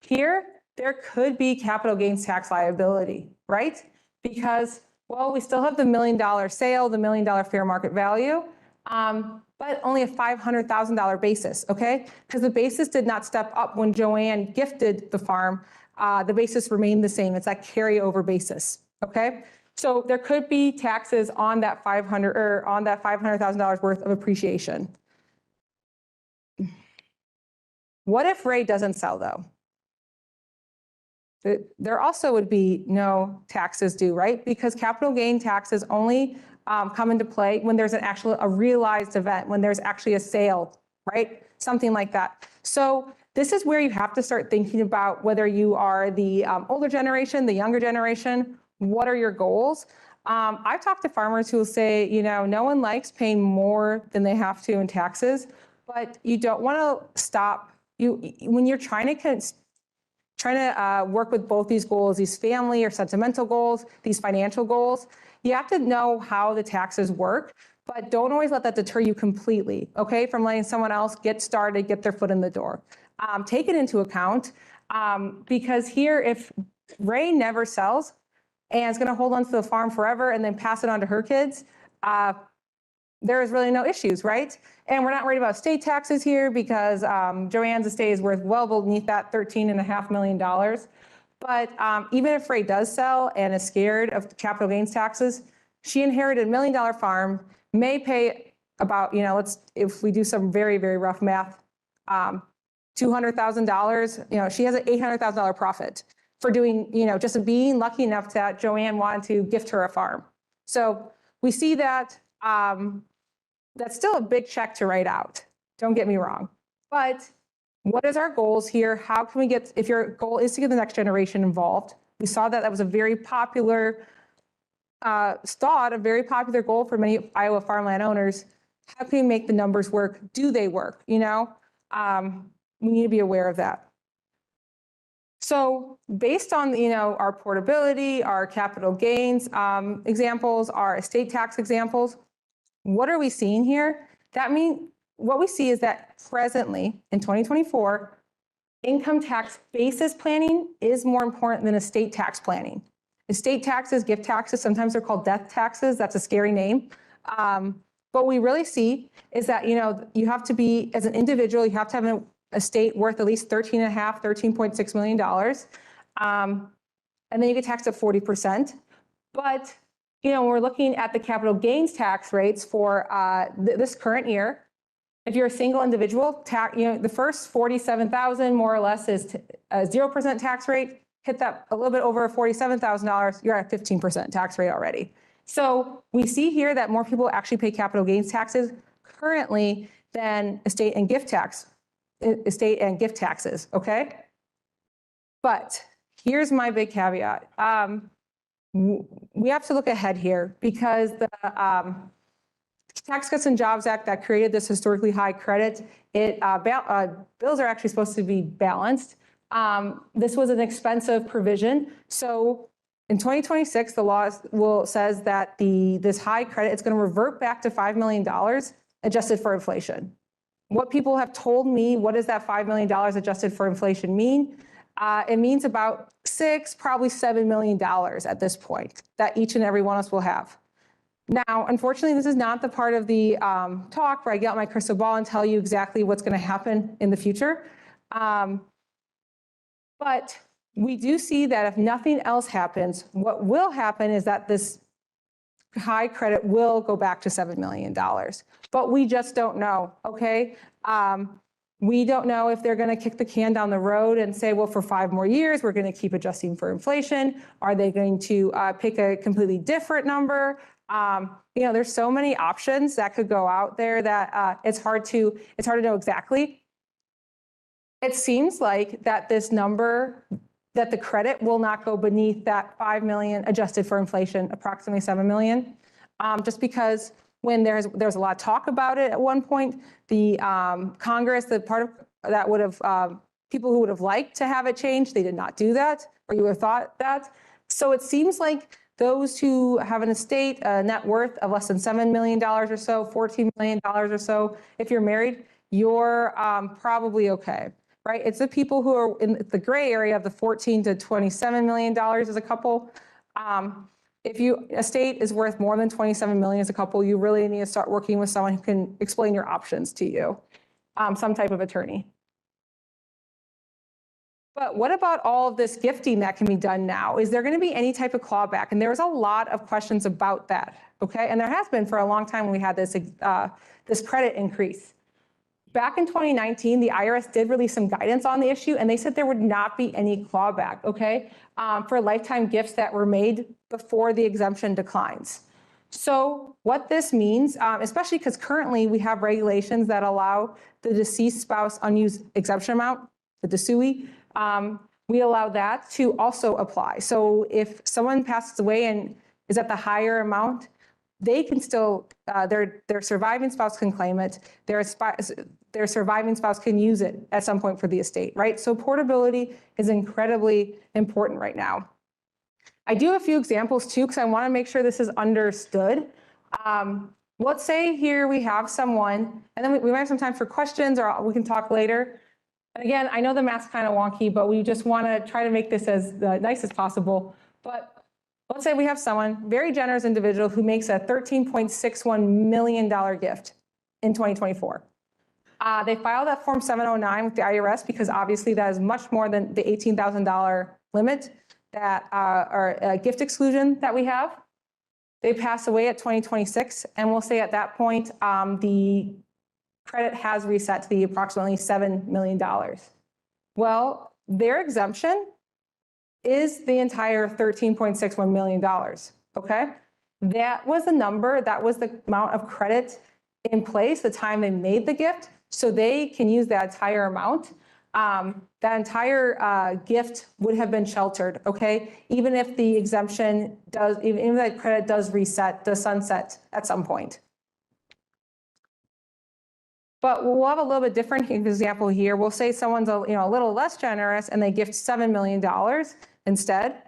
[SPEAKER 2] Here, there could be capital gains tax liability, right? Because, well, we still have the $1 million sale, the $1 million fair market value, but only a $500,000 basis, okay? Because the basis did not step up when Joanne gifted the farm. The basis remained the same. It's that carryover basis, okay? So there could be taxes on that $500,000 worth of appreciation. What if Ray doesn't sell though? There also would be no taxes due, right? Because capital gain taxes only come into play when there's a realized event, when there's actually a sale, right? Something like that. So this is where you have to start thinking about whether you are the older generation, the younger generation. What are your goals? I've talked to farmers who will say, no one likes paying more than they have to in taxes, but you don't want to stop. When you're trying to work with both these goals, these family or sentimental goals, these financial goals, you have to know how the taxes work, but don't always let that deter you completely, okay, from letting someone else get started, get their foot in the door. Take it into account, because here, if Ray never sells, and is going to hold on to the farm forever and then pass it on to her kids, there is really no issues, right? And we're not worried about estate taxes here because Joanne's estate is worth well beneath that $13.5 million. But even if Ray does sell and is scared of capital gains taxes, she inherited $1 million farm, may pay about, if we do some very, very rough math, $200,000, she has an $800,000 profit for doing, just being lucky enough that Joanne wanted to gift her a farm. So we see that that's still a big check to write out. Don't get me wrong. But what is our goals here? How can we if your goal is to get the next generation involved, we saw that was a very popular a very popular goal for many Iowa farmland owners. How can we make the numbers work? Do they work? We need to be aware of that. So based on, our portability, our capital gains examples, our estate tax examples, what are we seeing here? That means what we see is that presently in 2024, income tax basis planning is more important than estate tax planning. Estate taxes, gift taxes, sometimes they're called death taxes. That's a scary name. What we really see is that, you have to be, as an individual, you have to have an estate worth at least $13.6 million. And then you get taxed at 40%. But, when we're looking at the capital gains tax rates for this current year, if you're a single individual, the first $47,000 more or less is a 0% tax rate. Hit that a little bit over $47,000, you're at a 15% tax rate already. So we see here that more people actually pay capital gains taxes currently than estate and gift taxes, okay? But here's my big caveat. We have to look ahead here because the Tax Cuts and Jobs Act that created this historically high credit, bills are actually supposed to be balanced. This was an expensive provision. So in 2026, the law says that this high credit is going to revert back to $5 million adjusted for inflation. What people have told me, what does that $5 million adjusted for inflation mean? It means about probably $7 million at this point that each and every one of us will have. Now, unfortunately, this is not the part of the talk where I get out my crystal ball and tell you exactly what's going to happen in the future. But we do see that if nothing else happens, what will happen is that this high credit will go back to $7 million. But we just don't know, okay? We don't know if they're going to kick the can down the road and say, well, for 5 more years, we're going to keep adjusting for inflation. Are they going to pick a completely different number? There's so many options that could go out there that it's hard to know exactly. It seems like that this number, that the credit will not go beneath that 5 million adjusted for inflation, approximately 7 million, just because when there's a lot of talk about it at one point, the Congress, the part of that would have, people who would have liked to have it changed, they did not do that, or you would have thought that. So it seems like those who have an estate, a net worth of less than $7 million or so, $14 million or so, if you're married, you're probably okay, right? It's the people who are in the gray area of the $14 to $27 million as a couple. If your estate is worth more than 27 million as a couple, you really need to start working with someone who can explain your options to you, some type of attorney. But what about all of this gifting that can be done now? Is there going to be any type of clawback? And there's a lot of questions about that, okay? And there has been for a long time when we had this credit increase. Back in 2019, the IRS did release some guidance on the issue, and they said there would not be any clawback, okay, for lifetime gifts that were made before the exemption declines. So what this means, especially because currently we have regulations that allow the deceased spouse unused exemption amount, the DSUI, we allow that to also apply. So if someone passes away and is at the higher amount, they can still, their surviving spouse can claim it. Their surviving spouse can use it at some point for the estate, right? So portability is incredibly important right now. I do have a few examples too, because I want to make sure this is understood. Let's say here we have someone, and then we might have some time for questions, or we can talk later. And again, I know the math's kind of wonky, but we just want to try to make this as nice as possible. But let's say we have someone, very generous individual, who makes a $13.61 million gift in 2024. They filed that Form 709 with the IRS because obviously that is much more than the $18,000 limit that or gift exclusion that we have. They pass away at 2026, and we'll say at that point the credit has reset to the approximately $7 million. Well, their exemption is the entire $13.61 million, okay? That was the number, that was the amount of credit in place the time they made the gift, so they can use that entire amount. That entire gift would have been sheltered, okay? Even if the exemption does, even if that credit does reset, does sunset at some point. But we'll have a little bit different example here. We'll say someone's a little less generous and they gift $7 million instead.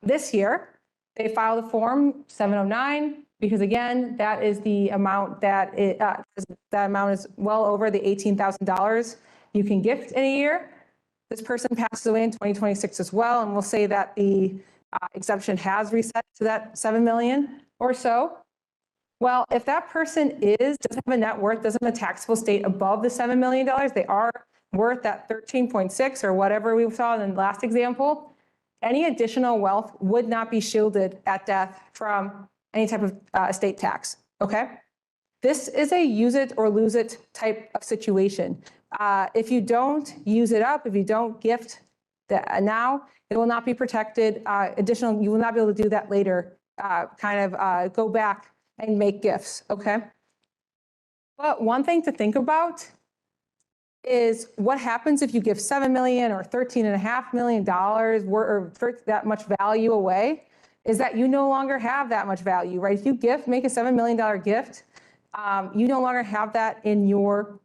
[SPEAKER 2] This year, they filed a Form 709 because again, that is the amount that that amount is well over the $18,000 you can gift in a year. This person passes away in 2026 as well, and we'll say that the exemption has reset to that 7 million or so. Well, if that person doesn't have a net worth, doesn't have a taxable estate above the $7 million, they are worth that 13.6 or whatever we saw in the last example, any additional wealth would not be shielded at death from any type of estate tax, okay? This is a use it or lose it type of situation. If you don't use it up, if you don't gift now, it will not be protected. You will not be able to do that later, go back and make gifts, okay? But one thing to think about is what happens if you give $7 million or $13.5 million or that much value away, is that you no longer have that much value, right? If you make a $7 million gift, you no longer have that in your,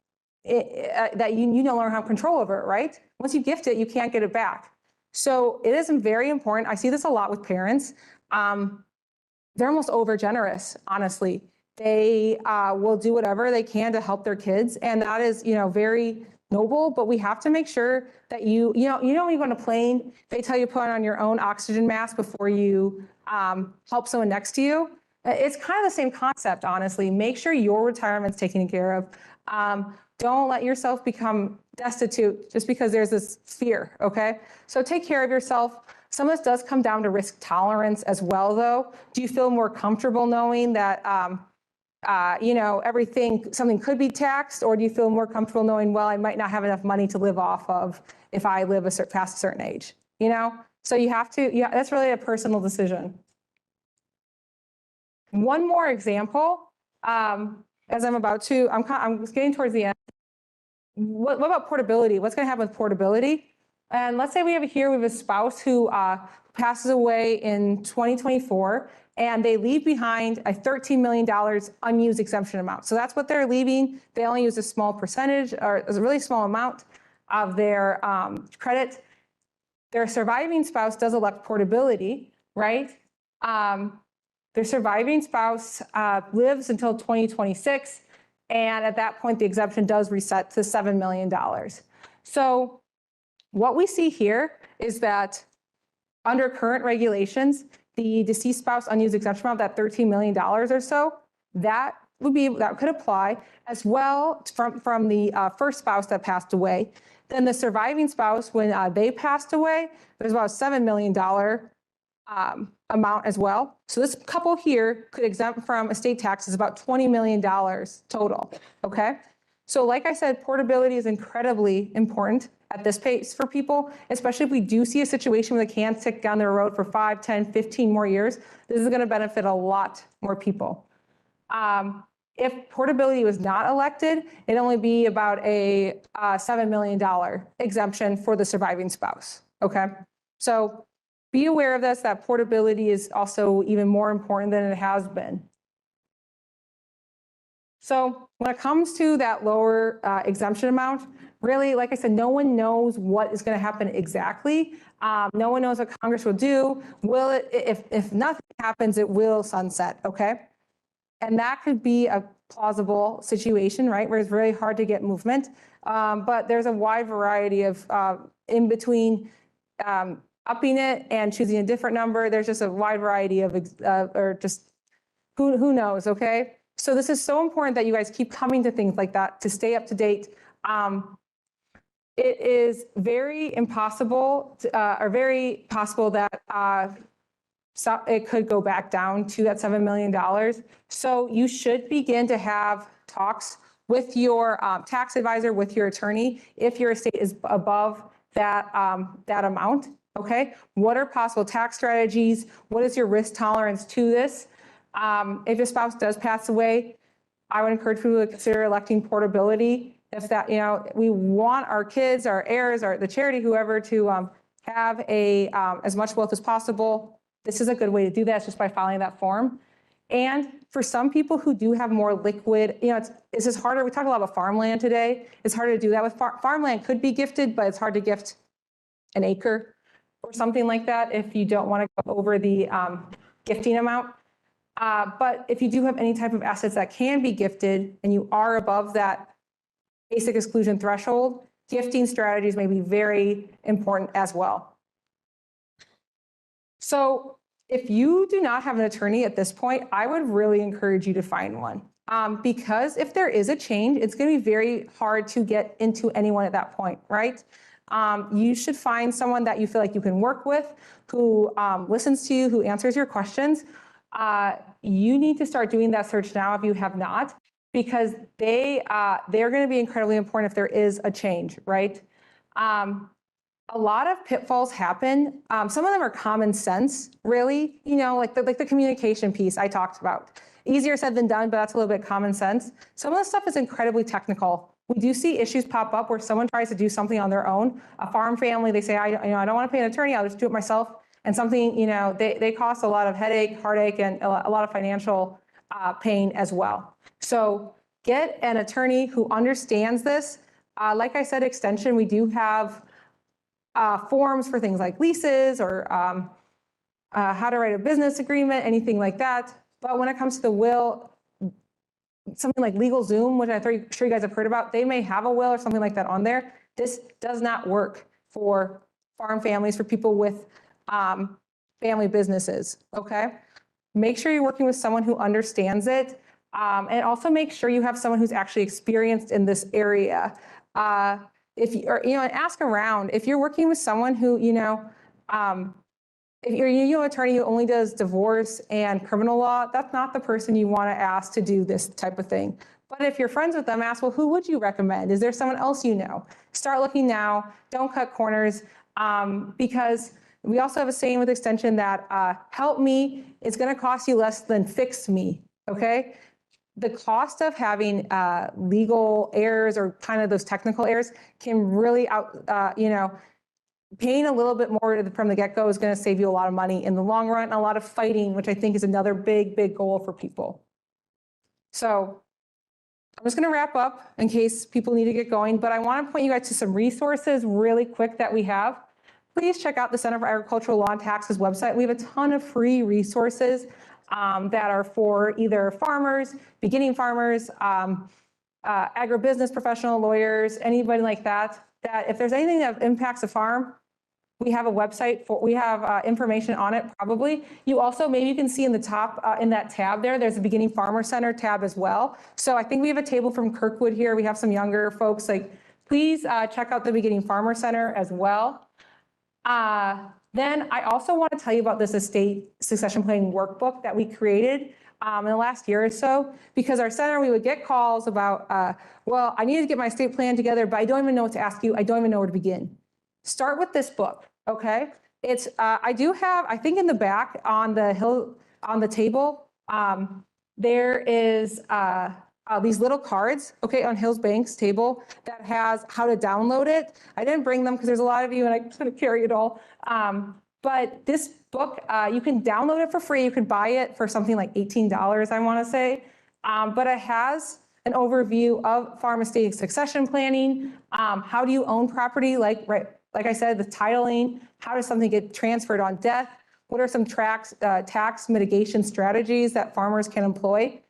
[SPEAKER 2] that you no longer have control over it, right? Once you gift it, you can't get it back. So it is very important. I see this a lot with parents. They're almost over generous, honestly. They will do whatever they can to help their kids, and that is, very noble. But we have to make sure that when you go on a plane, they tell you to put on your own oxygen mask before you help someone next to you. It's kind of the same concept, honestly. Make sure your retirement's taken care of. Don't let yourself become destitute just because there's this fear, okay? So take care of yourself. Some of this does come down to risk tolerance as well, though. Do you feel more comfortable knowing that, something could be taxed, or do you feel more comfortable knowing, well, I might not have enough money to live off of if I live past a certain age, So you have to, that's really a personal decision. One more example, as I'm getting towards the end. What about portability? What's going to happen with portability? And let's say we have a spouse who passes away in 2024, and they leave behind a $13 million unused exemption amount. So that's what they're leaving. They only use a small percentage, or a really small amount of their credit. Their surviving spouse does elect portability, right? Their surviving spouse lives until 2026. And at that point, the exemption does reset to $7 million. So what we see here is that under current regulations, the deceased spouse unused exemption amount, that $13 million or so, that could apply as well from the first spouse that passed away. Then the surviving spouse, when they passed away, there's about a $7 million amount as well. So this couple here could exempt from estate taxes about $20 million total, okay? So like I said, portability is incredibly important at this pace for people, especially if we do see a situation where they can stick down their road for 5, 10, 15 more years. This is going to benefit a lot more people. If portability was not elected, it'd only be about a $7 million exemption for the surviving spouse, okay? So be aware of this, that portability is also even more important than it has been. So when it comes to that lower exemption amount, really, like I said, no one knows what is going to happen exactly. No one knows what Congress will do. Will it, if nothing happens, it will sunset, okay? And that could be a plausible situation, right, where it's very hard to get movement. But there's a wide variety of in between upping it and choosing a different number. There's just a wide variety of, or just who knows, okay? So this is so important that you guys keep coming to things like that to stay up to date. It is very impossible, or very possible that so it could go back down to that $7 million. So you should begin to have talks with your tax advisor, with your attorney, if your estate is above that, that amount, okay? What are possible tax strategies? What is your risk tolerance to this? If your spouse does pass away, I would encourage people to consider electing portability. If that, we want our kids, our heirs, or the charity, whoever, to have as much wealth as possible. This is a good way to do that, just by following that form. And for some people who do have more liquid, it's just harder. We talked a lot about farmland today. It's harder to do that with farmland. Could be gifted, but it's hard to gift an acre or something like that if you don't want to go over the gifting amount. But if you do have any type of assets that can be gifted and you are above that basic exclusion threshold, gifting strategies may be very important as well. So if you do not have an attorney at this point, I would really encourage you to find one. Because if there is a change, it's going to be very hard to get into anyone at that point, right? You should find someone that you feel like you can work with, who listens to you, who answers your questions. You need to start doing that search now if you have not, because they're going to be incredibly important if there is a change, right? A lot of pitfalls happen. Some of them are common sense, really, like the communication piece I talked about. easier said than done, but that's a little bit common sense. Some of the stuff is incredibly technical. We do see issues pop up where someone tries to do something on their own. A farm family, they say, I don't want to pay an attorney, I'll just do it myself. And something, they cost a lot of headache, heartache, and a lot of financial pain as well. So get an attorney who understands this. Like I said, extension, we do have forms for things like leases or how to write a business agreement, anything like that. But when it comes to the will, something like LegalZoom, which I'm sure you guys have heard about, they may have a will or something like that on there. This does not work for farm families, for people with family businesses, okay? Make sure you're working with someone who understands it, and also make sure you have someone who's actually experienced in this area. If you, or, and ask around. If you're working with someone who, if you're an attorney who only does divorce and criminal law, that's not the person you want to ask to do this type of thing. But if you're friends with them, ask, well, who would you recommend? Is there someone else you know? Start looking now. Don't cut corners, because we also have a saying with extension that help me is going to cost you less than fix me, okay? The cost of having legal errors or kind of those technical errors can really paying a little bit more from the get-go is going to save you a lot of money in the long run, and a lot of fighting, which I think is another big, big goal for people. So I'm just going to wrap up in case people need to get going, but I want to point you guys to some resources really quick that we have. Please check out the Center for Agricultural Law and Taxes website. We have a ton of free resources that are for either farmers, beginning farmers, agribusiness professional, lawyers, anybody like that, that if there's anything that impacts a farm, we have a website for, we have information on it probably. You also, maybe you can see in the top, in that tab there's a Beginning Farmer Center tab as well. So I think we have a table from Kirkwood here. We have some younger folks, like, please check out the Beginning Farmer Center as well. Then I also want to tell you about this estate succession planning workbook that we created in the last year or so, because our center, we would get calls about, well, I need to get my estate plan together, but I don't even know what to ask you. I don't even know where to begin. Start with this book, okay? It's, I do have, I think in the back on the table, there is these little cards, okay, on Hills Bank's table that has how to download it. I didn't bring them because there's a lot of you and I couldn't carry it all. But this book, you can download it for free. You can buy it for something like $18, I want to say. But it has an overview of farm estate succession planning. How do you own property? Like I said, the titling. How does something get transferred on death? What are some tax mitigation strategies that farmers can employ?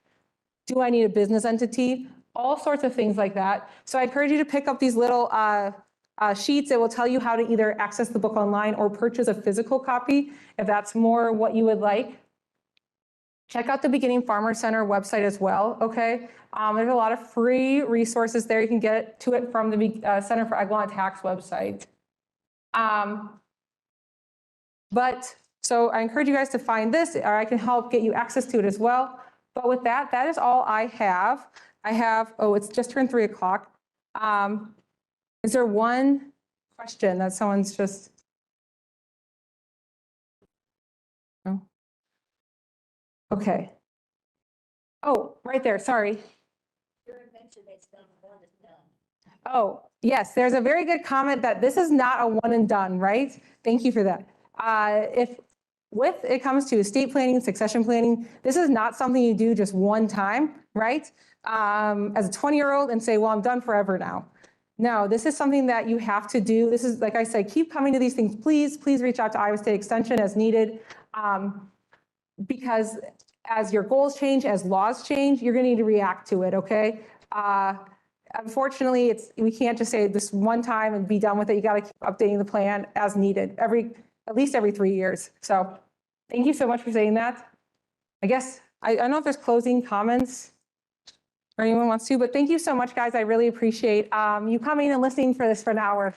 [SPEAKER 2] Do I need a business entity? All sorts of things like that. So I encourage you to pick up these little sheets that will tell you how to either access the book online or purchase a physical copy if that's more what you would like. Check out the Beginning Farmer Center website as well, okay? There's a lot of free resources there. You can get to it from the Center for Ag Law and Tax website. So I encourage you guys to find this, or I can help get you access to it as well. But with that, that is all I have. Oh, it's just turned 3 o'clock. Is there one question that someone's just? No? Okay. Oh, right there, sorry. Oh, yes, there's a very good comment that this is not a one and done, right? Thank you for that. If it comes to estate planning, succession planning, this is not something you do just one time, right? As a 20-year-old and say, well, I'm done forever now. No, this is something that you have to do. This is, like I said, keep coming to these things. Please reach out to Iowa State Extension as needed, because as your goals change, as laws change, you're going to need to react to it, okay? Unfortunately, we can't just say this one time and be done with it. You got to keep updating the plan as needed, at least every 3 years. So thank you so much for saying that. I guess, I don't know if there's closing comments or anyone wants to, but thank you so much, guys. I really appreciate you coming and listening for this for an hour.